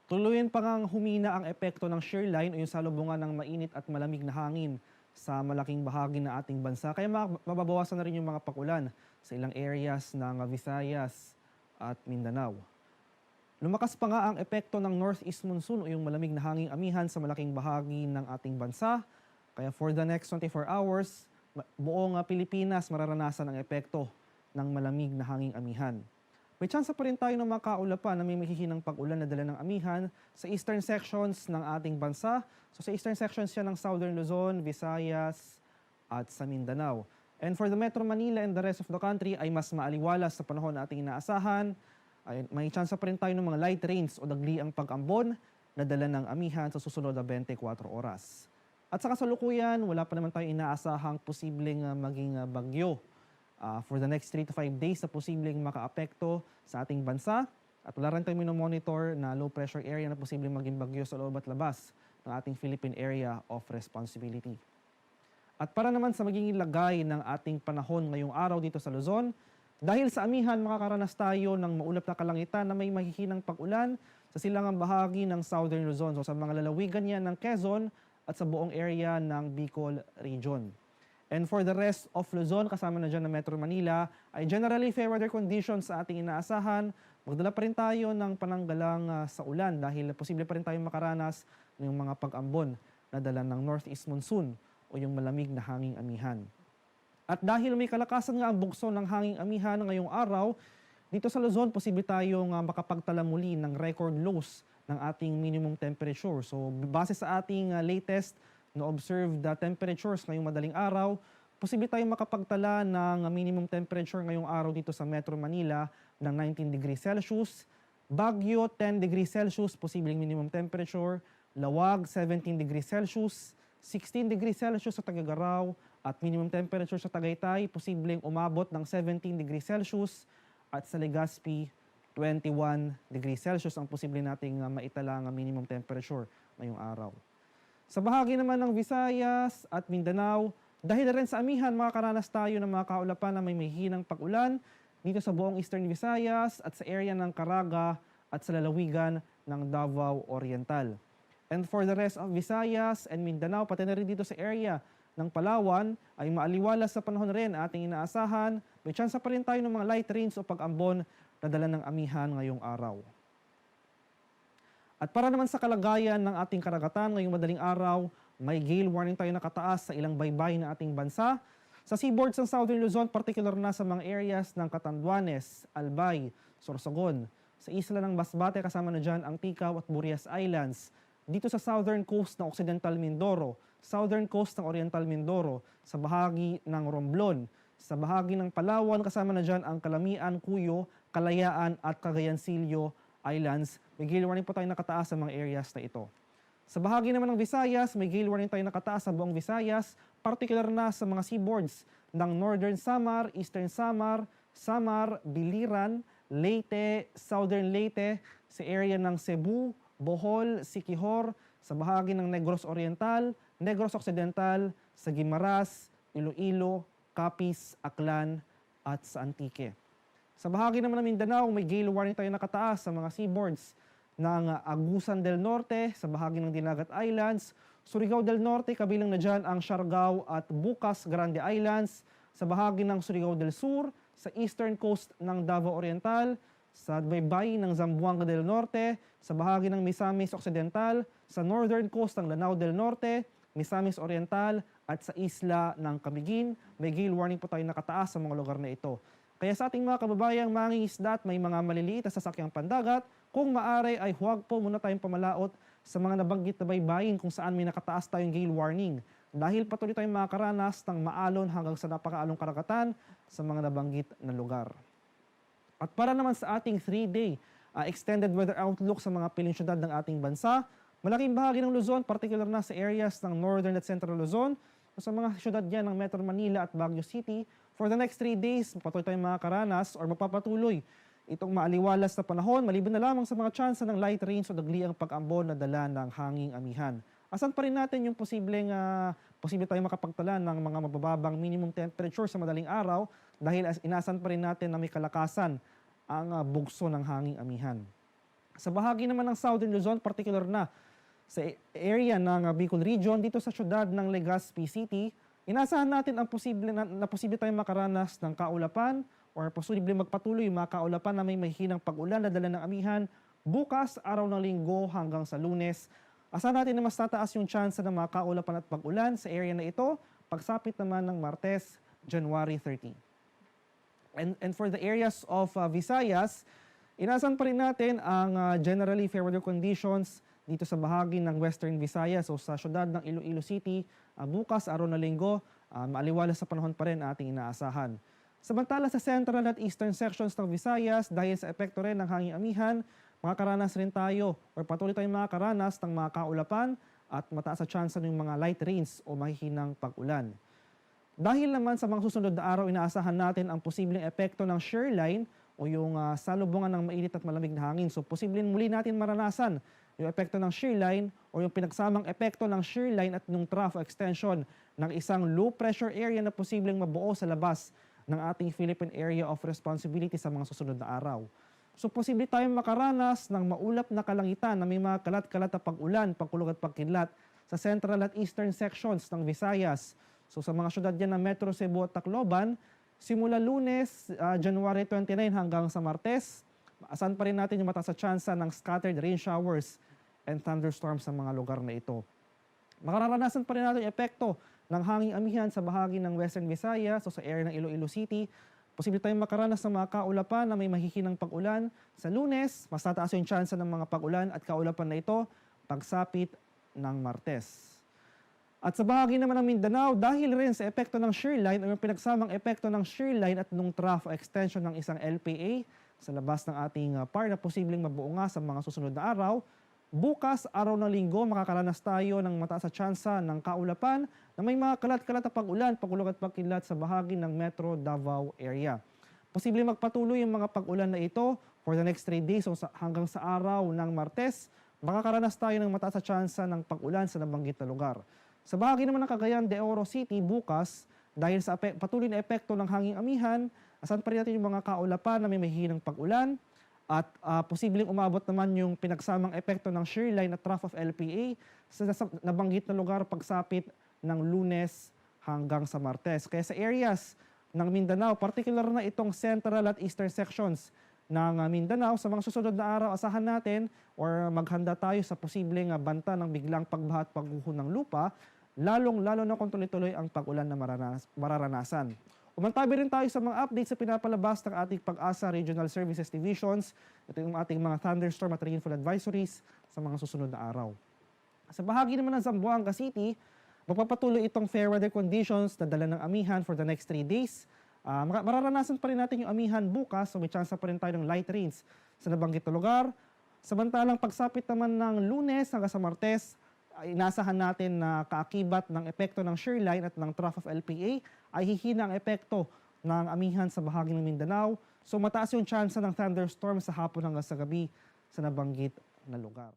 Tuluyan pa ngang humina ang epekto ng shear line o yung salubungan ng mainit at malamig na hangin sa malaking bahagi ng ating bansa. Kaya mababawasan na rin yung mga pakulan sa ilang areas ng Visayas at Mindanao. Lumakas pa nga ang epekto ng northeast monsoon o yung malamig na hanging amihan sa malaking bahagi ng ating bansa. Kaya for the next 24 hours, buong Pilipinas mararanasan ang epekto ng malamig na hanging amihan. May tsansa pa rin tayo na makaulapan na may mahihinang pag-ulan na dala ng amihan sa eastern sections ng ating bansa. So sa eastern sections yan ng Southern Luzon, Visayas at sa Mindanao. And for the Metro Manila and the rest of the country ay mas maaliwalas sa panahon na ating inaasahan. Ay, may tsansa pa rin tayo ng mga light rains o dagliang pag-ambon na dala ng amihan sa susunod na 24 oras. At sa kasalukuyan, wala pa naman tayo inaasahang posibleng maging bagyo for the next 3 to 5 days na posibleng makaapekto sa ating bansa. At wala rin tayong minomonitor na low pressure area na posibleng maging bagyo sa loob at labas ng ating Philippine Area of Responsibility. At para naman sa magiging lagay ng ating panahon ngayong araw dito sa Luzon, dahil sa amihan makakaranas tayo ng maulap na kalangitan na may mahihinang pag-ulan sa silangang bahagi ng Southern Luzon. So sa mga lalawigan yan ng Quezon at sa buong area ng Bicol Region. And for the rest of Luzon, kasama na dyan ng Metro Manila, ay generally fair weather conditions sa ating inaasahan. Magdala pa rin tayo ng pananggalang sa ulan dahil posible pa rin tayong makaranas ng mga pag-ambon na dala ng northeast monsoon o yung malamig na hanging amihan. At dahil may kalakasan nga ang bugso ng hanging amihan ngayong araw, dito sa Luzon, posible tayong makapagtala muli ng record lows ng ating minimum temperature. So base sa ating latest na observed temperatures ngayong madaling araw, posible tayong makapagtala ng minimum temperature ngayong araw dito sa Metro Manila ng 19 degrees Celsius, Baguio 10 degrees Celsius, posibleng minimum temperature, Lawag 17 degrees Celsius, 16 degrees Celsius sa Tagagaraw at minimum temperature sa Tagaytay, posibleng umabot ng 17 degrees Celsius at sa Legazpi 21 degrees Celsius ang posible nating maitala ng minimum temperature ngayong araw. Sa bahagi naman ng Visayas at Mindanao, dahil rin sa amihan, makakaranas tayo ng mga kaulapan na may mahihinang pag-ulan dito sa buong Eastern Visayas at sa area ng Caraga at sa lalawigan ng Davao Oriental. And for the rest of Visayas and Mindanao, pati na rin dito sa area ng Palawan, ay maaliwalas sa panahon rin ating inaasahan. May tsansa pa rin tayo ng mga light rains o pag-ambon na dala ng amihan ngayong araw. At para naman sa kalagayan ng ating karagatan ngayong madaling araw, may gale warning tayo nakataas sa ilang baybay ng ating bansa. Sa seaboards ng Southern Luzon, particular na sa mga areas ng Catanduanes, Albay, Sorsogon. Sa isla ng Masbate, kasama na dyan ang Ticao at Burias Islands. Dito sa southern coast ng Occidental Mindoro, southern coast ng Oriental Mindoro, sa bahagi ng Romblon, sa bahagi ng Palawan, kasama na dyan ang Calamian, Cuyo, Kalayaan at Cagayancillo Islands. May gale warning po tayo nakataas sa mga areas na ito. Sa bahagi naman ng Visayas, may gale warning tayo nakataas sa buong Visayas, particular na sa mga seaboards ng Northern Samar, Eastern Samar, Samar, Biliran, Leyte, Southern Leyte, sa area ng Cebu, Bohol, Siquijor, sa bahagi ng Negros Oriental, Negros Occidental, sa Guimaras, Iloilo, Capiz, Aklan, at sa Antique. Sa bahagi naman ng Mindanao, may gale warning tayo nakataas sa mga seaboards ng Agusan del Norte, sa bahagi ng Dinagat Islands, Surigao del Norte, kabilang na dyan ang Siargao at Bucas Grande Islands, sa bahagi ng Surigao del Sur, sa eastern coast ng Davao Oriental, sa baybay ng Zamboanga del Norte, sa bahagi ng Misamis Occidental, sa northern coast ng Lanao del Norte, Misamis Oriental, at sa isla ng Camiguin. May gale warning po tayo nakataas sa mga lugar na ito. Kaya sa ating mga kababayang mangingisda at may mga maliliit na sasakyang pandagat, kung maaari ay huwag po muna tayong pamalaot sa mga nabanggit na baybayin kung saan may nakataas tayong gale warning. Dahil patuloy tayong makakaranas ng maalon hanggang sa napakaalong karagatan sa mga nabanggit na lugar. At para naman sa ating 3-day extended weather outlook sa mga piling syudad ng ating bansa, malaking bahagi ng Luzon, particular na sa areas ng Northern at Central Luzon, sa mga syudad yan ng Metro Manila at Baguio City, for the next 3 days, patuloy tayong makakaranas or magpapatuloy itong maaliwalas na panahon, maliban na lamang sa mga tsansa ng light rains o dagliang pag-ambon na dala ng hanging amihan. Asan pa rin natin yung posible tayong makapagtala ng mga mabababang minimum temperature sa madaling araw dahil inasan pa rin natin na may kalakasan ang bugso ng hanging amihan. Sa bahagi naman ng Southern Luzon, particular na sa area ng Bicol Region, dito sa syudad ng Legazpi City, inasahan natin ang posible tayong makaranas ng kaulapan or posible magpatuloy yung mga kaulapan na may mahinang pag-ulan na dala ng amihan bukas, araw ng Linggo hanggang sa Lunes. Asahan natin na mas tataas yung chance ng mga kaulapan at pag-ulan sa area na ito, pagsapit naman ng Martes, January 30. And for the areas of Visayas, inasan pa rin natin ang generally fair weather conditions dito sa bahagi ng Western Visayas o sa syudad ng Iloilo City. Bukas, araw na Linggo, maaliwalas sa panahon pa rin ating inaasahan. Samantala sa central at eastern sections ng Visayas, dahil sa epekto rin ng hanging amihan, makakaranas rin tayo or patuloy tayong makakaranas ng mga kaulapan at mataas sa chance ng mga light rains o mahihinang pag-ulan. Dahil naman sa mga susunod na araw, inaasahan natin ang posibleng epekto ng shear line o yung salubungan ng mainit at malamig na hangin. So posibleng muli natin maranasan yung epekto ng shear line o yung pinagsamang epekto ng shear line at yung trough extension ng isang low pressure area na posibleng mabuo sa labas ng ating Philippine Area of Responsibility sa mga susunod na araw. So posible tayong makaranas ng maulap na kalangitan na may mga kalat-kalat na pag-ulan, pagkulog at pagkidlat sa central at eastern sections ng Visayas. So sa mga syudad dyan ng Metro Cebu at Tacloban, simula Lunes, January 29 hanggang sa Martes, asan pa rin natin yung mataas sa tsansa ng scattered rain showers and thunderstorms sa mga lugar na ito. Makararanasan pa rin natin yung epekto ng hanging amihan sa bahagi ng Western Visayas o sa area ng Iloilo City. Posible tayong makaranas ng mga kaulapan na may mahihinang pag-ulan. Sa Lunes, mas tataas yung tsansa ng mga pag-ulan at kaulapan na ito pagsapit ng Martes. At sa bahagi naman ng Mindanao, dahil rin sa epekto ng shear line o yung pinagsamang epekto ng shear line at nung trough extension ng isang LPA sa labas ng ating par na posibleng mabuo nga sa mga susunod na araw, bukas, araw ng Linggo, makakaranas tayo ng mataas sa tsansa ng kaulapan na may mga kalat-kalat na pag-ulan, pagkulog at pagkidlat sa bahagi ng Metro Davao area. Posible magpatuloy yung mga pag-ulan na ito for the next 3 days o hanggang sa araw ng Martes, makakaranas tayo ng mataas sa tsansa ng pag-ulan sa nabanggit na lugar. Sa bahagi naman ng Cagayan de Oro City, bukas, dahil sa patuloy na epekto ng hanging amihan, asan pa rin natin yung mga kaulapan na may mahihinang pag-ulan at posibleng umabot naman yung pinagsamang epekto ng shear line at trough of LPA sa nabanggit na lugar pagsapit ng Lunes hanggang sa Martes. Kaya sa areas ng Mindanao, particular na itong central at eastern sections ng Mindanao, sa mga susunod na araw, asahan natin or maghanda tayo sa posibleng banta ng biglang pagbaha at pagguho ng lupa, lalong-lalo na kung tuloy-tuloy ang pag-ulan na mararanasan. Umantabi rin tayo sa mga updates sa pinapalabas ng ating Pag-asa Regional Services Divisions. Ito yung ating mga thunderstorm at rainfall advisories sa mga susunod na araw. Sa bahagi naman ng Zamboanga City, magpapatuloy itong fair weather conditions na dala ng amihan for the next 3 days. Mararanasan pa rin natin yung amihan bukas, so may chance pa rin tayo ng light rains sa nabanggit na lugar. Samantalang pagsapit naman ng Lunes hanggang sa Martes, inasahan natin na kaakibat ng epekto ng shear line at ng trough of LPA ay hihina ang epekto ng amihan sa bahagi ng Mindanao. So mataas yung chance ng thunderstorm sa hapon hanggang sa gabi sa nabanggit na lugar.